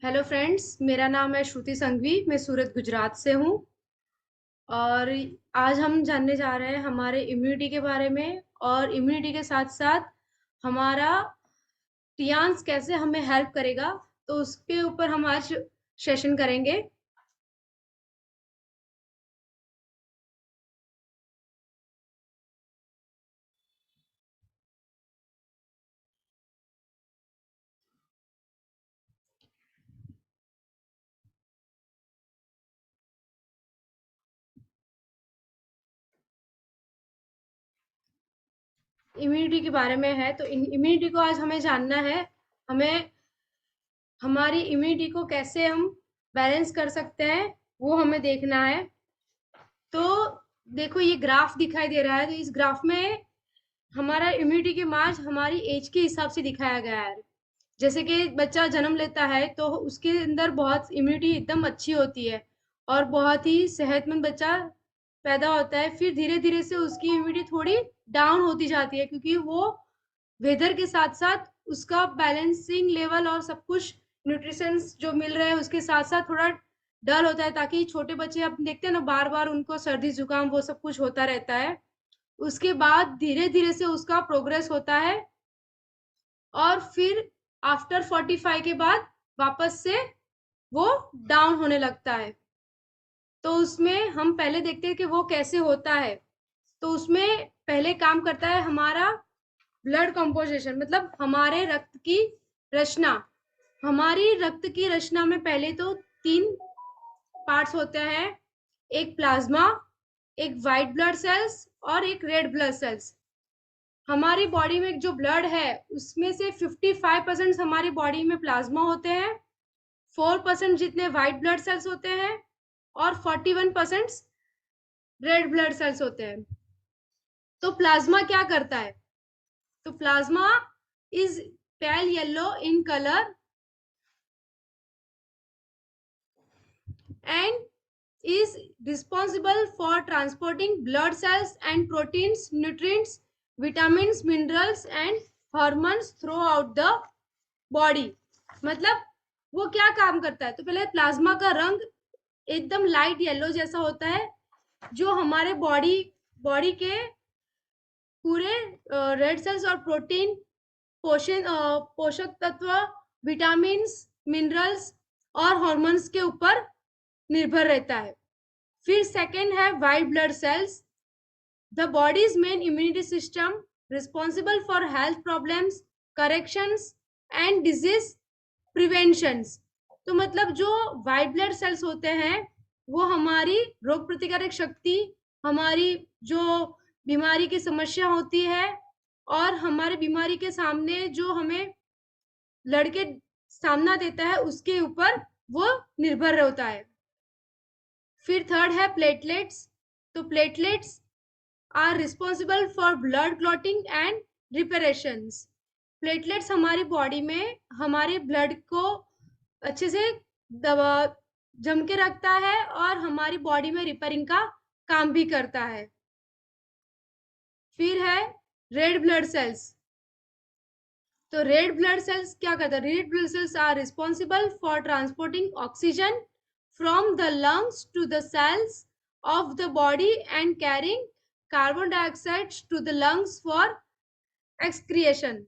Hello friends, मेरा नाम है श्रुति संघवी। मैं सूरत गुजरात से हूँ। और आज हम जानने जा रहे हैं हमारे इम्यूनिटी के बारे में, और इम्यूनिटी के साथ साथ हमारा टियान्स कैसे हमें हेल्प करेगा। तो उसके ऊपर हम आज सेशन करेंगे। इम्यूनिटी के बारे में है, तो इम्यूनिटी को आज हमें जानना है। हमें हमारी इम्यूनिटी को कैसे हम बैलेंस कर सकते हैं, वो हमें देखना है। तो देखो, ये ग्राफ दिखाई दे रहा है। तो इस ग्राफ में हमारा इम्यूनिटी की मार्च हमारी एज के हिसाब से दिखाया गया है। जैसे कि बच्चा जन्म लेता है तो उसके अंदर बहुत इम्यूनिटी एकदम अच्छी होती है और बहुत ही सेहतमंद बच्चा पैदा होता है। फिर धीरे धीरे से उसकी इम्यूनिटी थोड़ी डाउन होती जाती है, क्योंकि वो वेदर के साथ साथ उसका बैलेंसिंग लेवल और सब कुछ न्यूट्रिशन जो मिल रहे हैं उसके साथ साथ थोड़ा डल होता है। ताकि छोटे बच्चे आप देखते हैं ना, बार बार उनको सर्दी जुकाम वो सब कुछ होता रहता है। उसके बाद धीरे धीरे से उसका प्रोग्रेस होता है, और फिर आफ्टर 45 के बाद वापस से वो डाउन होने लगता है। तो उसमें हम पहले देखते हैं कि वो कैसे होता है। तो उसमें पहले काम करता है हमारा ब्लड कंपोजिशन, मतलब हमारे रक्त की रचना। हमारी रक्त की रचना में पहले तो तीन पार्ट्स होते हैं। एक प्लाज्मा, एक व्हाइट ब्लड सेल्स और एक रेड ब्लड सेल्स। हमारी बॉडी में जो ब्लड है उसमें से 55% हमारी बॉडी में प्लाज्मा होते हैं, 4% जितने व्हाइट ब्लड सेल्स होते हैं, और 41% रेड ब्लड सेल्स होते हैं। तो प्लाज्मा क्या करता है? तो plasma is pale yellow in colour and is responsible for transporting blood cells and proteins, nutrients, vitamins, minerals and hormones throughout the body। मतलब वो क्या काम करता है? तो पहले प्लाज्मा का रंग एकदम लाइट येलो जैसा होता है, जो हमारे बॉडी बॉडी के पूरे रेड सेल्स और प्रोटीन, पोषक तत्व, विटामिन, मिनरल्स और हॉर्मोन्स के ऊपर निर्भर रहता है। फिर सेकेंड है white blood cells, the bodies main immunity system responsible for health problems, corrections and disease preventions. तो मतलब जो व्हाइट ब्लड सेल्स होते हैं वो हमारी रोग प्रतिकारक शक्ति, हमारी जो बीमारी की समस्या होती है और हमारे बीमारी के सामने जो हमें लड़के सामना देता है उसके ऊपर वो निर्भर होता है। फिर थर्ड है प्लेटलेट्स। तो platelets are responsible for blood clotting and reparations. Platelets हमारी बॉडी में हमारे ब्लड को अच्छे से दबा जम के रखता है और हमारी बॉडी में रिपेयरिंग का काम भी करता है। फिर है रेड ब्लड सेल्स। तो रेड ब्लड सेल्स क्या करता है? Red blood cells are responsible for transporting oxygen from the lungs to the cells of the body and carrying carbon dioxide to the lungs for excretion.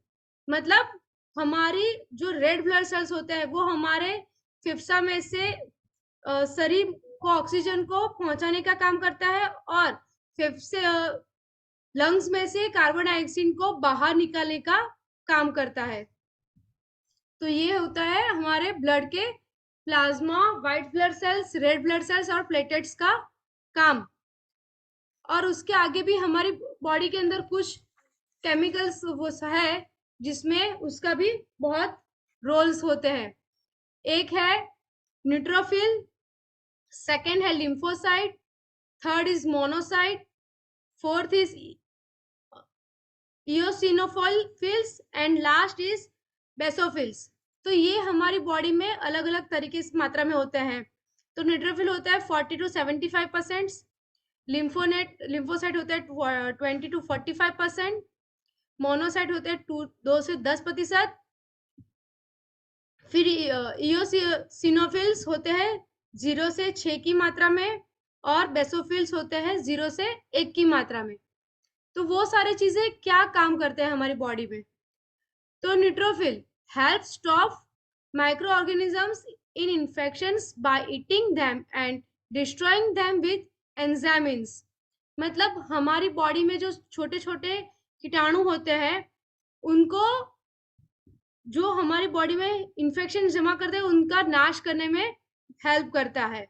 मतलब हमारी जो red blood sales होते हैं वो हमारे फेफड़ा में से शरीर को ऑक्सीजन को पहुंचाने का काम करता है, और फेफड़े लंग्स में से कार्बन डाइऑक्साइड को बाहर निकालने का काम करता है। तो ये होता है हमारे ब्लड के plasma, white blood cells, red blood sales और प्लेटलेट्स का काम। और उसके आगे भी हमारी बॉडी के अंदर कुछ केमिकल्स वो है जिसमें उसका भी बहुत रोल्स होते हैं। एक है न्यूट्रोफिल, सेकंड है lymphocyte, third is monocyte, fourth is eosinophils and last is basophils. तो ये हमारी बॉडी में अलग अलग तरीके से मात्रा में होते हैं। तो न्यूट्रोफिल होता है 40 to 75%, लिम्फोसाइट होता है 20 to 45%, मोनोसाइट होते हैं 2 से 10%, फिर इयोसिनोफिल्स होते हैं 0 से 6 की मात्रा में, और बेसोफिल्स होते हैं 0 से 1 की मात्रा में। तो वो सारी चीजें क्या काम करते हैं हमारी बॉडी में? तो neutrophil help stop micro organisms in infections by eating them and destroying them with enzymes. मतलब हमारी बॉडी में जो छोटे छोटे कीटाणु होते हैं, उनको, जो हमारी बॉडी में इंफेक्शन जमा करते हैं, उनका नाश करने में हेल्प करता है।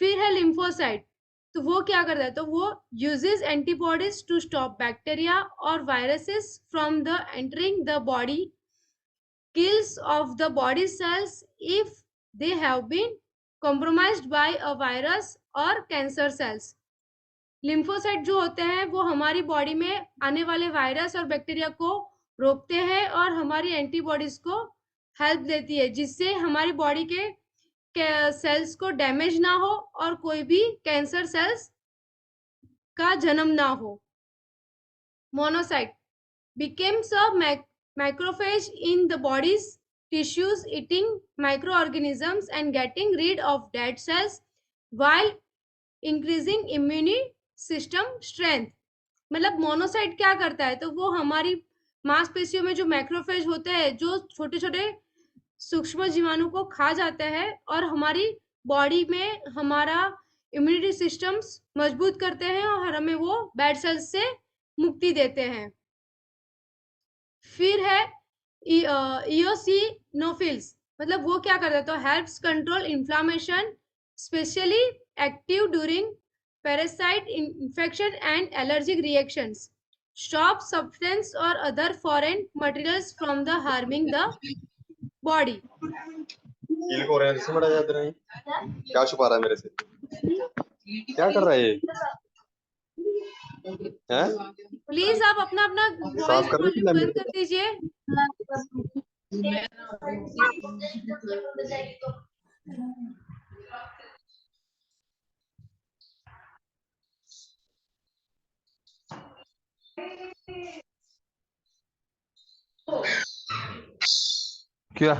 फिर है लिम्फोसाइट, तो वो क्या करता है? तो वो uses antibodies to stop bacteria और viruses from the entering the body, kills of the body cells if they have been compromised by a virus or cancer cells. Lymphocyte जो होते हैं वो हमारी बॉडी में आने वाले वायरस और बैक्टीरिया को रोकते हैं और हमारी एंटीबॉडीज को हेल्प देती है, जिससे हमारी बॉडी के सेल्स को डैमेज ना हो और कोई भी कैंसर सेल्स का जन्म ना हो। Monocyte becomes a macrophage in the body's tissues, eating microorganisms and getting rid of dead cells while increasing immune system strength. मतलब मोनोसाइट क्या करता है? तो वो हमारी मांसपेशियों में जो मैक्रोफेज होते हैं, जो छोटे छोटे सूक्ष्म जीवाणु को खा जाते हैं और हमारी बॉडी में हमारा इम्यूनिटी सिस्टम्स मजबूत करते हैं और हमें वो बैड सेल्स से मुक्ति देते हैं। फिर है इयोसिनोफिल्स, मतलब वो क्या करता है? तो helps control inflammation, specially active during parasite infection and allergic reactions, stop substance और other foreign materials from the harming the body. क्या छुपा रहा है मेरे से? क्या कर रहा है ये? प्लीज आप अपना अपना वॉइस बंद कर दीजिए। क्या?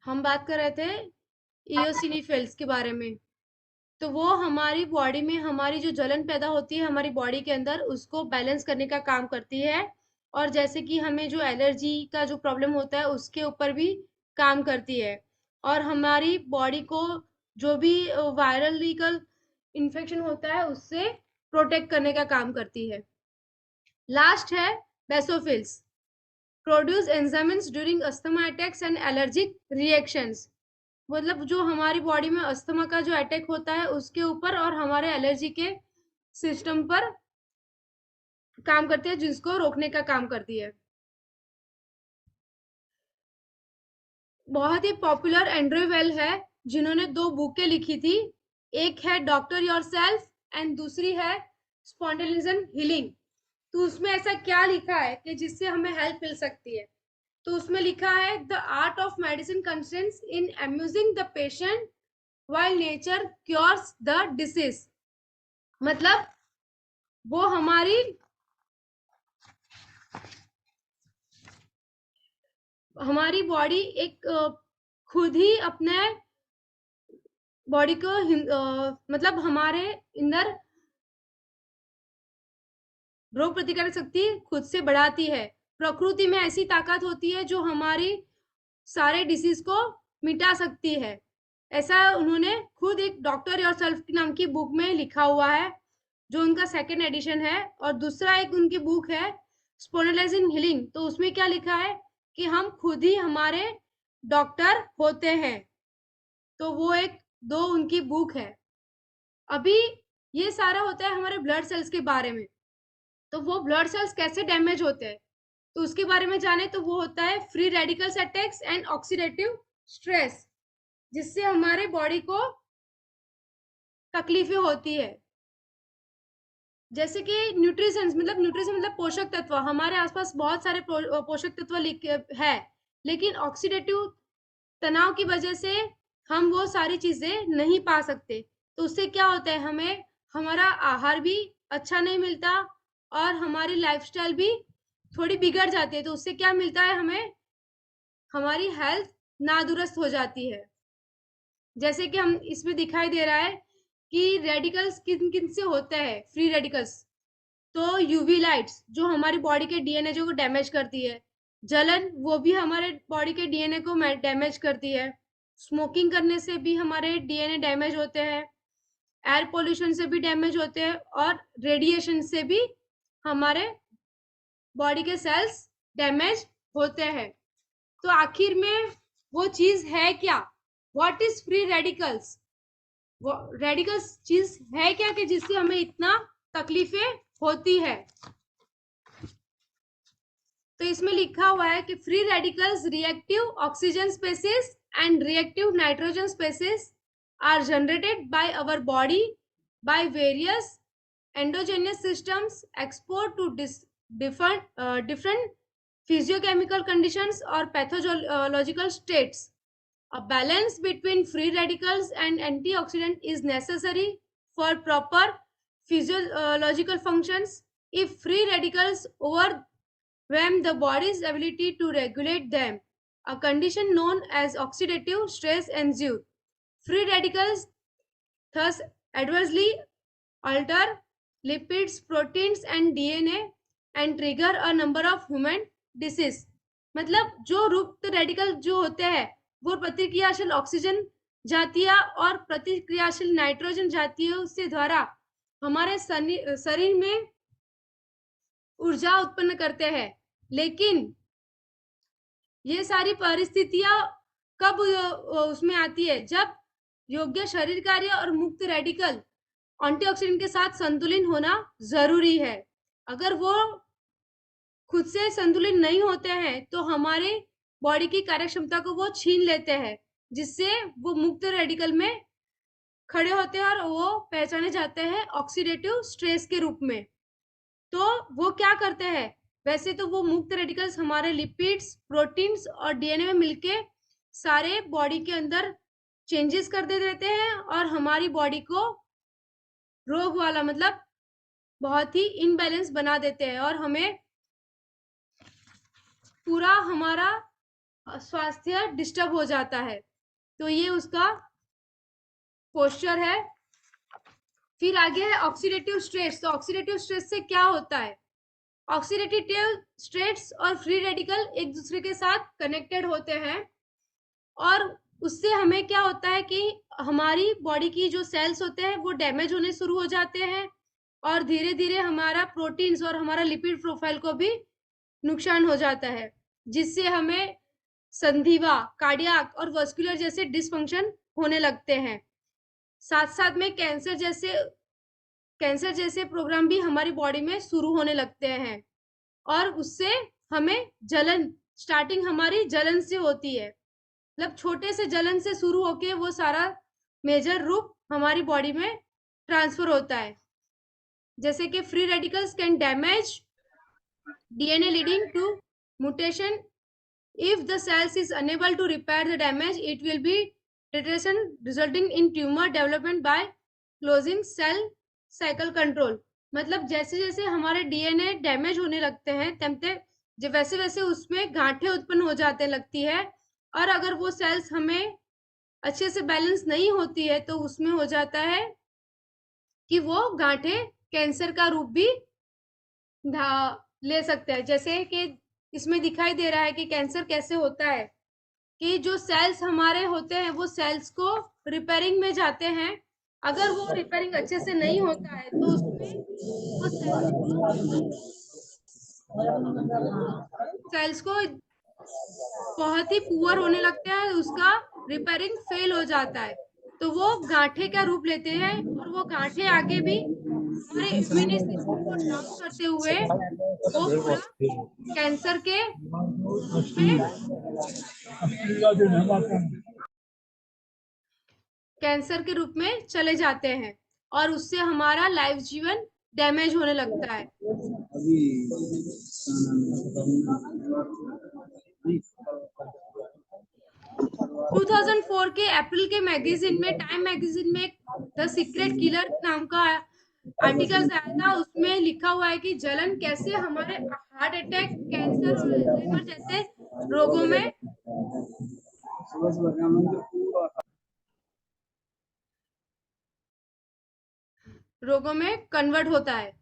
हम बात कर रहे थे इयोसिनोफिल्स के बारे में। तो वो हमारी बॉडी में हमारी जो जलन पैदा होती है हमारी बॉडी के अंदर, उसको बैलेंस करने का काम करती है। और जैसे कि हमें जो एलर्जी का जो प्रॉब्लम होता है उसके ऊपर भी काम करती है, और हमारी बॉडी को जो भी वायरल इन्फेक्शन होता है उससे प्रोटेक्ट करने का काम करती है। लास्ट है basophils, produce enzymes during asthma attacks and allergic reactions. मतलब जो हमारी बॉडी में अस्थमा का जो अटैक होता है उसके ऊपर और हमारे एलर्जी के सिस्टम पर काम करती है, जिसको रोकने का काम करती है। बहुत ही पॉपुलर एंड्रयू वेल है, जिन्होंने 2 बुकें लिखी थी। एक है डॉक्टर योरसेल्फ एंड दूसरी है स्पॉन्टेनियस हीलिंग। तो उसमें ऐसा क्या लिखा है कि जिससे हमें हेल्प मिल सकती है? तो उसमें लिखा है the art of medicine consists in amusing the patient while nature cures the disease. मतलब वो हमारी बॉडी एक खुद ही अपने बॉडी को मतलब हमारे अंदर रोग प्रतिकारक शक्ति खुद से बढ़ाती है। प्रकृति में ऐसी ताकत होती है जो हमारी सारे डिसीज को मिटा सकती है। ऐसा उन्होंने खुद एक डॉक्टर योरसेल्फ नाम की बुक में लिखा हुआ है, जो उनका 2nd एडिशन है। और दूसरा एक उनकी बुक है स्पॉन्टेनियस हीलिंग, तो उसमें क्या लिखा है कि हम खुद ही हमारे डॉक्टर होते हैं। तो वो एक 2 उनकी बुक है। अभी ये सारा होता है हमारे ब्लड सेल्स के बारे में। तो वो ब्लड सेल्स कैसे डैमेज होते हैं तो उसके बारे में जाने, तो वो होता है free radicals attacks and oxidative stress, जिससे हमारे बॉडी को तकलीफें होती है। जैसे कि न्यूट्रिशन मतलब पोषक तत्व। हमारे आसपास बहुत सारे पोषक तत्व है, लेकिन ऑक्सीडेटिव तनाव की वजह से हम वो सारी चीजें नहीं पा सकते। तो उससे क्या होता है, हमें हमारा आहार भी अच्छा नहीं मिलता और हमारी लाइफस्टाइल भी थोड़ी बिगड़ जाती है। तो उससे क्या मिलता है हमें, हमारी हेल्थ नादुरुस्त हो जाती है। जैसे कि हम इसमें दिखाई दे रहा है कि रेडिकल्स किन किन से होते हैं, फ्री रेडिकल्स। तो यूवी लाइट्स जो हमारी बॉडी के डीएनए को डैमेज करती है, जलन वो भी हमारे बॉडी के डीएनए को डैमेज करती है, स्मोकिंग करने से भी हमारे डीएनए डैमेज होते हैं, एयर पोल्यूशन से भी डैमेज होते हैं और रेडिएशन से भी हमारे बॉडी के सेल्स डैमेज होते हैं। तो आखिर में वो चीज है क्या, व्हाट इज फ्री रेडिकल्स? वो रेडिकल्स चीज है क्या कि जिससे हमें इतना तकलीफें होती है? तो इसमें लिखा हुआ है कि free radicals reactive oxygen species and reactive nitrogen species are generated by our body by various endogenous systems exposed to different physiochemical conditions or pathological states. A balance between free radicals and antioxidant is necessary for proper physiological functions. If free radicals overwhelm the body's ability to regulate them, a condition known as oxidative stress ensues. Free radicals thus adversely alter lipids, proteins and DNA and trigger a number of human disease. मतलब जो रुक्त radical जो होते हैं वो प्रतिक्रियाशील oxygen जातीय और प्रतिक्रियाशील नाइट्रोजन जातीयों से द्वारा हमारे शरीर में ऊर्जा उत्पन्न करते हैं। लेकिन ये सारी परिस्थितियां कब उसमें आती है, जब योग्य शरीर कार्य और मुक्त रेडिकल एंटीऑक्सीडेंट के साथ संतुलित होना जरूरी है। अगर वो खुद से संतुलित नहीं होते हैं तो हमारे बॉडी की कार्य क्षमता को वो छीन लेते हैं, जिससे वो मुक्त रेडिकल में खड़े होते हैं और वो पहचाने जाते हैं ऑक्सीडेटिव स्ट्रेस के रूप में। तो वो क्या करते हैं, वैसे तो वो मुक्त रेडिकल्स हमारे लिपिड्स, प्रोटीन्स और डीएनए में मिलके सारे बॉडी के अंदर चेंजेस कर दे देते हैं और हमारी बॉडी को रोग वाला मतलब बहुत ही इनबैलेंस बना देते हैं और हमें पूरा हमारा स्वास्थ्य डिस्टर्ब हो जाता है। तो ये उसका पोस्चर है। फिर आगे है ऑक्सीडेटिव स्ट्रेस। तो ऑक्सीडेटिव स्ट्रेस से क्या होता है, ऑक्सीडेटिव स्ट्रेस और फ्री रेडिकल एक दूसरे के साथ कनेक्टेड होते हैं और उससे हमें क्या होता है कि हमारी बॉडी की जो सेल्स होते हैं वो डैमेज होने शुरू हो जाते हैं और धीरे धीरे हमारा प्रोटीन्स और हमारा लिपिड प्रोफाइल को भी नुकसान हो जाता है, जिससे हमें संधिवा, कार्डियक और वस्कुलर जैसे डिसफंक्शन होने लगते हैं। साथ साथ में कैंसर जैसे प्रोग्राम भी हमारी बॉडी में शुरू होने लगते हैं और उससे हमें जलन, स्टार्टिंग हमारी जलन से होती है, मतलब छोटे से जलन से शुरू होके वो सारा मेजर रूप हमारी बॉडी में ट्रांसफर होता है। जैसे कि free radicals can damage DNA leading to mutation. If the cells is unable to repair the damage, it will be deterioration resulting in tumor development by closing cell cycle control. मतलब जैसे जैसे हमारे DNA damage होने लगते हैं जब वैसे वैसे उसमें गांठें उत्पन्न हो जाते लगती है और अगर वो सेल्स हमें अच्छे से बैलेंस नहीं होती है तो उसमें हो जाता है कि वो गांठें कैंसर का रूप भी ले सकते हैं। जैसे कि इसमें दिखाई दे रहा है कि कैंसर कैसे होता है कि जो सेल्स हमारे होते हैं वो सेल्स को रिपेयरिंग में जाते हैं, अगर वो रिपेयरिंग अच्छे से नहीं होता है तो उसमें वो सेल्स को बहुत ही पुअर होने लगते हैं, उसका रिपेयरिंग फेल हो जाता है तो वो गांठे का रूप लेते हैं और वो गांठे आगे भी हमारे इम्यूनिटी सिस्टम को डाउन करते हुए वो पूरा कैंसर के रूप में चले जाते हैं और उससे हमारा लाइफ जीवन डैमेज होने लगता है। 2004 के अप्रैल के मैगजीन में, टाइम मैगजीन में द सीक्रेट किलर नाम का आर्टिकल आया था। उसमें लिखा हुआ है कि जलन कैसे हमारे हार्ट अटैक, कैंसर और अल्जाइमर जैसे रोगों में कन्वर्ट होता है।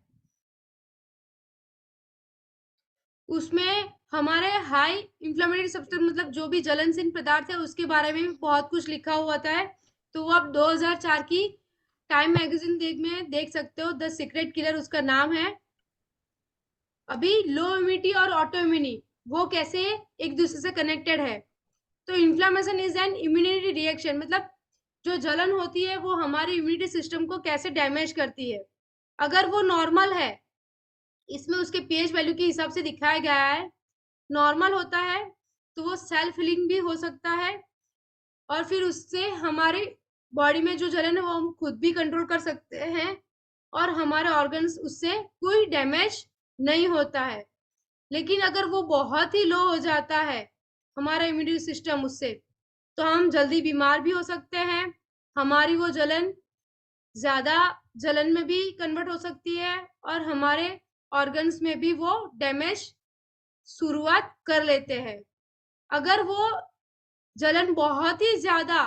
उसमें हमारे हाई इंफ्लेमेटरी सब्सटेंस, मतलब जो भी जलनशील पदार्थ है उसके बारे में भी बहुत कुछ लिखा हुआ था। तो वो आप 2004 की टाइम मैगजीन में देख सकते हो। द सीक्रेट किलर उसका नाम है। अभी लो इम्यूनिटी और ऑटो इम्यूनिटी वो कैसे एक दूसरे से कनेक्टेड है। तो inflammation is an immunity reaction, मतलब जो जलन होती है वो हमारे इम्यूनिटी सिस्टम को कैसे डैमेज करती है। अगर वो नॉर्मल है, इसमें उसके पीएच वैल्यू के हिसाब से दिखाया गया है, नॉर्मल होता है तो वो सेल्फ हीलिंग भी हो सकता है और फिर उससे हमारे बॉडी में जो जलन है वो हम खुद भी कंट्रोल कर सकते हैं और हमारे ऑर्गन्स उससे कोई डैमेज नहीं होता है। लेकिन अगर वो बहुत ही लो हो जाता है हमारा इम्यूनिटी सिस्टम उससे, तो हम जल्दी बीमार भी हो सकते हैं। हमारी वो जलन ज्यादा जलन में भी कन्वर्ट हो सकती है और हमारे ऑर्गन्स में भी वो डैमेज शुरुआत कर लेते हैं। अगर वो जलन बहुत ही ज्यादा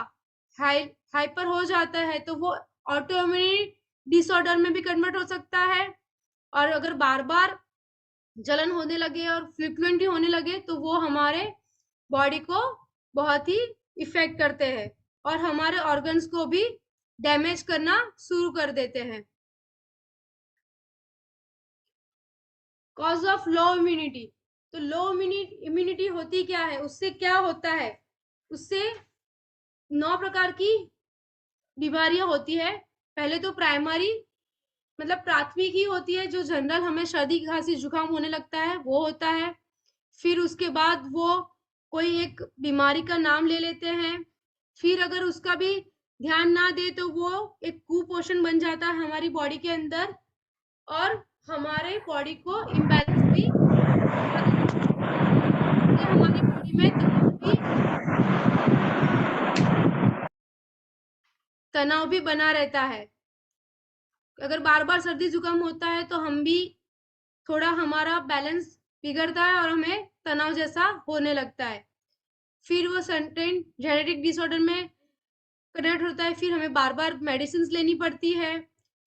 हाइपर हो जाता है तो वो ऑटोइम्यून डिसऑर्डर में भी कन्वर्ट हो सकता है। और अगर बार बार जलन होने लगे और फ्रिक्वेंटली होने लगे तो वो हमारे बॉडी को बहुत ही इफेक्ट करते हैं और हमारे ऑर्गन्स को भी डैमेज करना शुरू कर देते हैं। Cause of low immunity. तो लो इम्यूनिटी होती क्या है, उससे क्या होता है? उससे 9 प्रकार की बीमारियां होती है। पहले तो प्राइमरी, मतलब प्राथमिक ही होती है, जो जनरल हमें सर्दी खांसी जुकाम होने लगता है वो होता है। फिर उसके बाद वो कोई एक बीमारी का नाम ले लेते हैं। फिर अगर उसका भी ध्यान ना दे तो वो एक कुपोषण बन जाता है हमारी बॉडी के अंदर और हमारे बॉडी को इम्बैलेंस भी हमारी बॉडी में तनाव भी बना रहता है। अगर बार बार सर्दी जुकाम होता है तो हम भी थोड़ा हमारा बैलेंस बिगड़ता है और हमें तनाव जैसा होने लगता है। फिर वो सर्टेन जेनेटिक डिसऑर्डर में कनेक्ट होता है। फिर हमें बार बार मेडिसिन लेनी पड़ती है।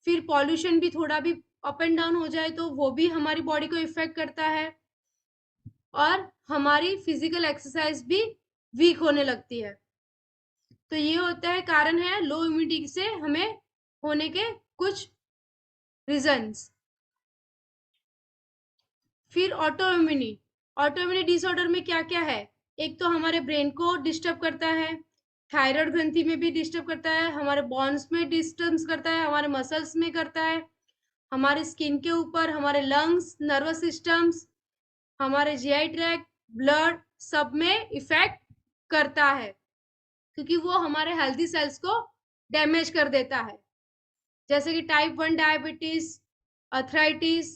फिर पॉल्यूशन भी थोड़ा भी अप एंड डाउन हो जाए तो वो भी हमारी बॉडी को इफेक्ट करता है और हमारी फिजिकल एक्सरसाइज भी वीक होने लगती है। तो ये होता है, कारण है लो इम्यूनिटी से हमें होने के कुछ रीजंस। फिर ऑटोइम्यूनी डिसऑर्डर में क्या क्या है? एक तो हमारे ब्रेन को डिस्टर्ब करता है, थायराइड ग्रंथि में भी डिस्टर्ब करता है, हमारे बॉन्स में डिस्टर्ब करता है, हमारे मसल्स में करता है, हमारे स्किन के ऊपर, हमारे लंग्स, नर्वस सिस्टम्स, हमारे जीआई ट्रैक्ट, ब्लड, सब में इफेक्ट करता है क्योंकि वो हमारे हेल्थी सेल्स को डैमेज कर देता है। जैसे कि type 1 diabetes, arthritis,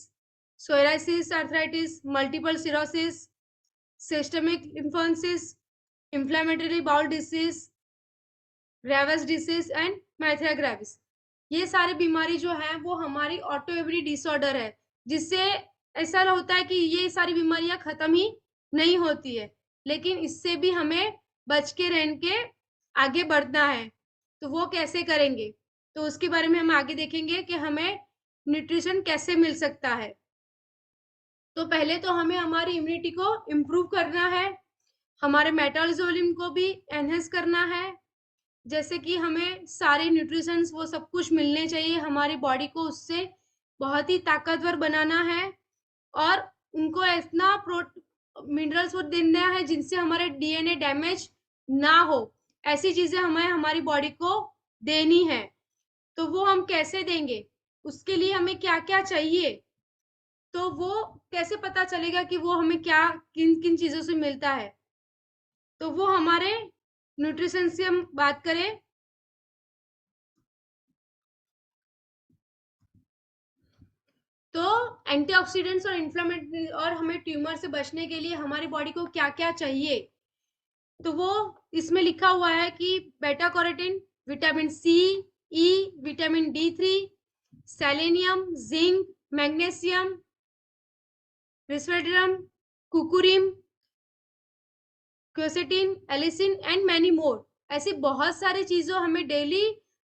psoriasis arthritis, multiple sclerosis, systemic lymphosis, inflammatory bowel disease, Graves disease and myasthenia gravis. ये सारी बीमारी जो है वो हमारी ऑटो इम्यून डिसऑर्डर है, जिससे ऐसा होता है कि ये सारी बीमारियां खत्म ही नहीं होती है, लेकिन इससे भी हमें बच के रह के आगे बढ़ना है। तो वो कैसे करेंगे, तो उसके बारे में हम आगे देखेंगे कि हमें न्यूट्रिशन कैसे मिल सकता है। तो पहले तो हमें हमारी इम्यूनिटी को इम्प्रूव करना है, हमारे मेटाबॉलिज्म को भी एनहेंस करना है। जैसे कि हमें सारे न्यूट्रिशंस वो सब कुछ मिलने चाहिए, हमारी बॉडी को उससे बहुत ही ताकतवर बनाना है और उनको इतना मिनरल्स वो देना है जिनसे हमारे डीएनए डैमेज ना हो। ऐसी चीजें हमें हमारी बॉडी को देनी है। तो वो हम कैसे देंगे, उसके लिए हमें क्या क्या चाहिए, तो वो कैसे पता चलेगा कि वो हमें क्या किन किन चीजों से मिलता है। तो वो हमारे न्यूट्रिशन से हम बात करें तो एंटीऑक्सीडेंट्स और इन्फ्लेमेटरी और हमें ट्यूमर से बचने के लिए हमारी बॉडी को क्या क्या चाहिए, तो वो इसमें लिखा हुआ है कि beta carotene, vitamin C, E, vitamin D3, selenium, zinc, magnesium, resveratrol, curcumin, quercetin, allicin and many more. ऐसी बहुत सारी चीजों हमें डेली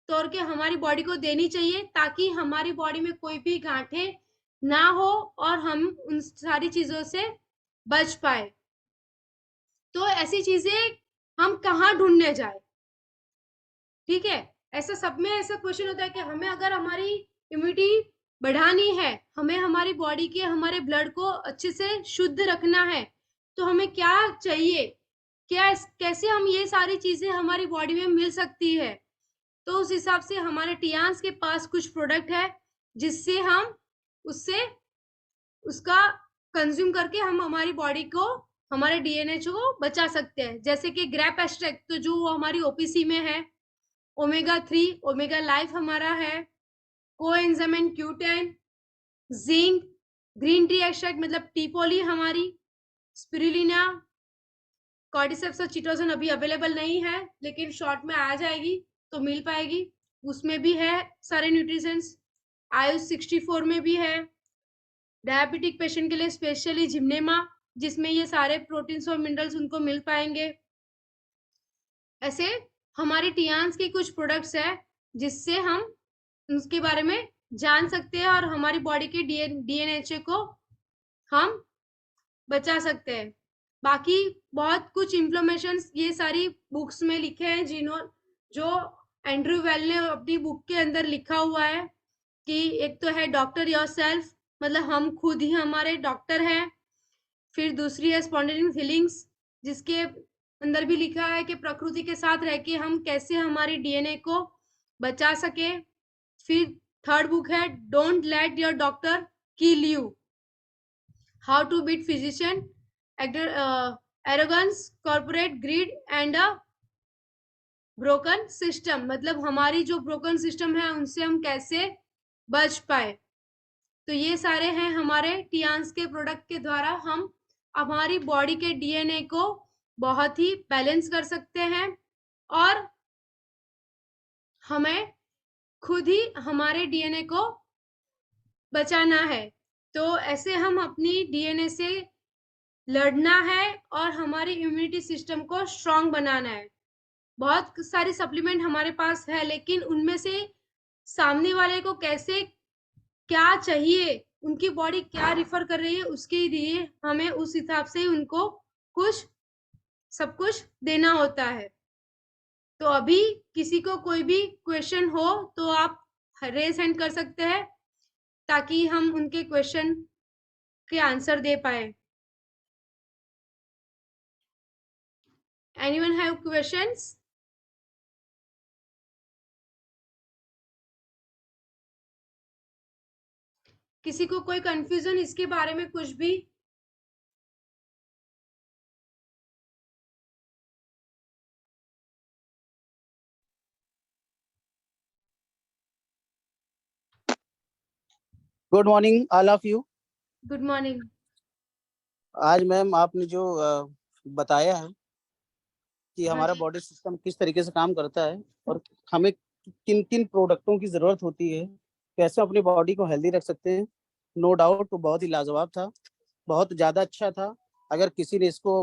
तौर के हमारी बॉडी को देनी चाहिए, ताकि हमारी बॉडी में कोई भी गांठें ना हो और हम उन सारी चीजों से बच पाए। तो ऐसी चीजें हम कहाँ ढूंढने जाए? ठीक है, ऐसा सब में ऐसा क्वेश्चन होता है कि हमें अगर हमारी इम्यूनिटी बढ़ानी है, हमें हमारी बॉडी के हमारे ब्लड को अच्छे से शुद्ध रखना है, तो हमें क्या चाहिए, क्या कैसे हम ये सारी चीजें हमारी बॉडी में मिल सकती है? तो उस हिसाब से हमारे टियान्स के पास कुछ प्रोडक्ट है जिससे हम उससे उसका कंज्यूम करके हम हमारी बॉडी को, हमारे डीएनए को बचा सकते हैं। जैसे कि ग्रैप एक्सट्रैक्ट, तो जो हमारी ओपीसी में है, ओमेगा 3, ओमेगा लाइफ हमारा है, coenzyme Q10, zinc, green tea extract मतलब टीपोली हमारी, स्पिरुलिना, कॉर्डिसेप्स और चिटोसन अभी अवेलेबल नहीं है, लेकिन शॉर्ट में आ जाएगी तो मिल पाएगी। उसमें भी है सारे न्यूट्रिशंस। आयुष 64 में भी है। डायबिटिक पेशेंट के लिए स्पेशली जिम्नेमा, जिसमें ये सारे प्रोटीन्स और मिनरल्स उनको मिल पाएंगे। ऐसे हमारे टियान्स के कुछ प्रोडक्ट्स है जिससे हम उसके बारे में जान सकते हैं और हमारी बॉडी के डीएनए को हम बचा सकते हैं। बाकी बहुत कुछ इंफॉर्मेशन ये सारी बुक्स में लिखे हैं, जो एंड्रयू वेल ने अपनी बुक के अंदर लिखा हुआ है कि एक तो है डॉक्टर योरसेल्फ, मतलब हम खुद ही हमारे डॉक्टर हैं। फिर दूसरी है स्पॉन्टेनियस हीलिंग्स, जिसके अंदर भी लिखा है कि प्रकृति के साथ रह के हम कैसे हमारी डीएनए को बचा सके। फिर थर्ड बुक है don't let your doctor kill you, how to beat physician, arrogance, corporate greed and a broken system, मतलब हमारी जो ब्रोकन सिस्टम है उनसे हम कैसे बच पाए। तो ये सारे हैं हमारे टियान्स के प्रोडक्ट के द्वारा हम हमारी बॉडी के डीएनए को बहुत ही बैलेंस कर सकते हैं और हमें खुद ही हमारे डीएनए को बचाना है। तो ऐसे हम अपनी डीएनए से लड़ना है और हमारी इम्यूनिटी सिस्टम को स्ट्रांग बनाना है। बहुत सारी सप्लीमेंट हमारे पास है, लेकिन उनमें से सामने वाले को कैसे क्या चाहिए, उनकी बॉडी क्या रिफर कर रही है, उसके लिए हमें उस हिसाब से उनको कुछ सब कुछ देना होता है। तो अभी किसी को कोई भी क्वेश्चन हो तो आप रेज हैंड कर सकते हैं, ताकि हम उनके क्वेश्चन के आंसर दे पाए। Anyone have questions? किसी को कोई कंफ्यूजन इसके बारे में कुछ भी? Good morning all of you. Good morning. आज मैम आपने जो बताया है कि हाँ हमारा जी। बॉडी सिस्टम किस तरीके से काम करता है और हमें किन किन प्रोडक्टों की जरूरत होती है, कैसे अपनी बॉडी को हेल्दी रख सकते हैं, नो डाउट तो बहुत ही लाजवाब था, बहुत ज़्यादा अच्छा था। अगर किसी ने इसको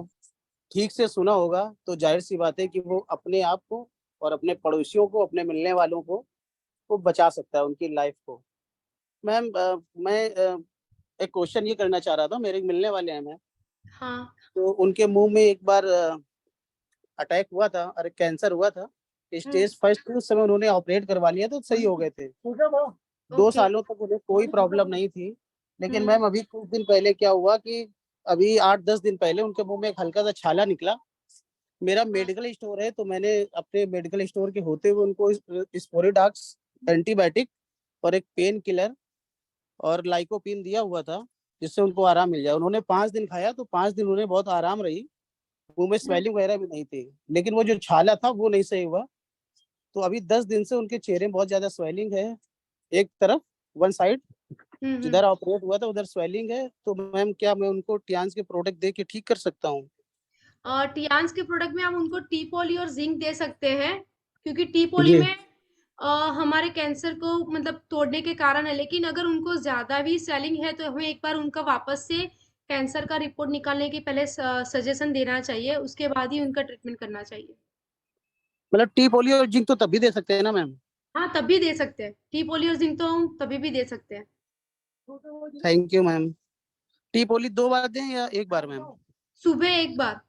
ठीक से सुना होगा तो जाहिर सी बात है कि वो अपने आप को और अपने पड़ोसियों को, अपने मिलने वालों को वो बचा सकता है, उनकी लाइफ को। मैम मैं एक क्वेश्चन ये करना चाह रहा था, मेरे मिलने वाले हैं मैम, हाँ। तो उनके मुंह में एक बार अटैक हुआ था और कैंसर हुआ था, स्टेज फर्स्ट उस समय उन्होंने ऑपरेट करवा लिया तो सही हो गए थे। 2 सालों तक उन्हें कोई प्रॉब्लम नहीं थी, लेकिन मैम अभी कुछ दिन पहले क्या हुआ कि अभी 8-10 दिन पहले उनके मुंह में एक हल्का सा छाला निकला। मेरा मेडिकल स्टोर है तो मैंने अपने मेडिकल स्टोर के होते हुए उनको स्पोरिडाक्स एंटीबायोटिक और एक पेन किलर और लाइकोपिन दिया हुआ था, जिससे उनको आराम मिल जाए। उन्होंने 5 दिन खाया तो 5 दिन उन्हें बहुत आराम रही, मुंह में स्वेलिंग वगैरह भी नहीं थी, लेकिन वो जो छाला था वो नहीं सही हुआ। तो अभी 10 दिन से उनके चेहरे में बहुत ज्यादा स्वेलिंग है, एक तरफ, वन साइड, जिधर ऑपरेट हुआ था उधर स्वेलिंग है। तो मैम क्या मैं उनको टियान्स के प्रोडक्ट दे के ठीक कर सकता हूँ? टियान्स के प्रोडक्ट में हम उनको टी पॉली और जिंक दे सकते हैं, क्योंकि टी पॉली जी में हमारे कैंसर को मतलब तोड़ने के कारण है। लेकिन अगर उनको ज्यादा भी स्वेलिंग है तो हमें एक बार उनका वापस से कैंसर का रिपोर्ट निकालने के पहले सजेशन देना चाहिए, उसके बाद ही उनका ट्रीटमेंट करना चाहिए। मतलब टी पोली और जिंक तो तब भी दे सकते हैं ना मैम? हाँ, तब भी दे सकते हैं, टी पॉली और जिंक तो हम तभी भी दे सकते हैं। Thank you ma'am. टी पोली 2 बार दें या 1 बार मैम? सुबह एक बार।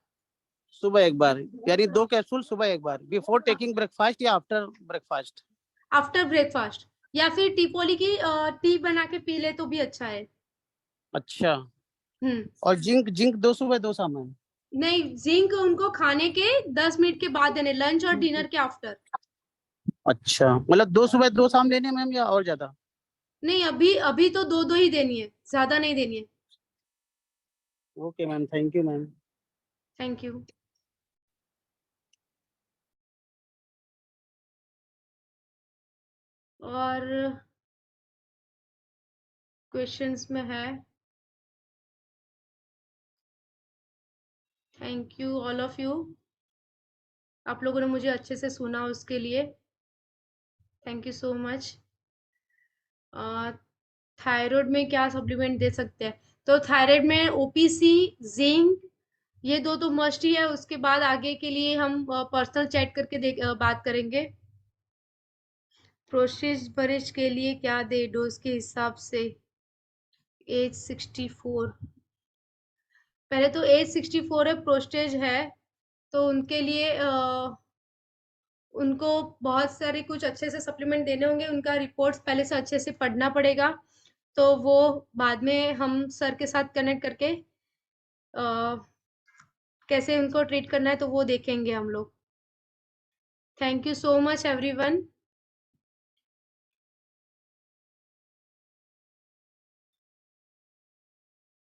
सुबह 1 बार, यानी 2 कैप्सूल सुबह 1 बार, बिफोर टेकिंग ब्रेकफास्ट या आफ्टर ब्रेकफास्ट? आफ्टर ब्रेकफास्ट, या फिर टी पॉली की टी बना के पी ले तो भी अच्छा है। अच्छा। हम्म। और जिंक जिंक 2 सुबह 2 शाम मैम? नहीं, जिंक उनको खाने के 10 मिनट के बाद देने, लंच और डिनर के आफ्टर। अच्छा, मतलब 2 सुबह 2 शाम लेने मैम या और ज्यादा? नहीं, अभी अभी तो दो दो ही देनी है, ज्यादा नहीं देनी है। Okay ma'am, thank you ma'am. Thank you. और क्वेश्चंस में है? Thank you all of you, आप लोगों ने मुझे अच्छे से सुना, उसके लिए thank you so much. Thyroid में क्या सप्लीमेंट दे सकते हैं? तो थायराइड में ओपीसी, जिंक, ये दो तो मस्ट ही है। उसके बाद आगे के लिए हम पर्सनल चैट करके बात करेंगे। प्रोस्टेट बरिश के लिए क्या दे डोज के हिसाब से? एज 64, पहले तो एज 64 है, प्रोस्टेज है, तो उनके लिए उनको बहुत सारे कुछ अच्छे से सप्लीमेंट देने होंगे। उनका रिपोर्ट्स पहले से अच्छे से पढ़ना पड़ेगा, तो वो बाद में हम सर के साथ कनेक्ट करके कैसे उनको ट्रीट करना है तो वो देखेंगे हम लोग। Thank you so much everyone.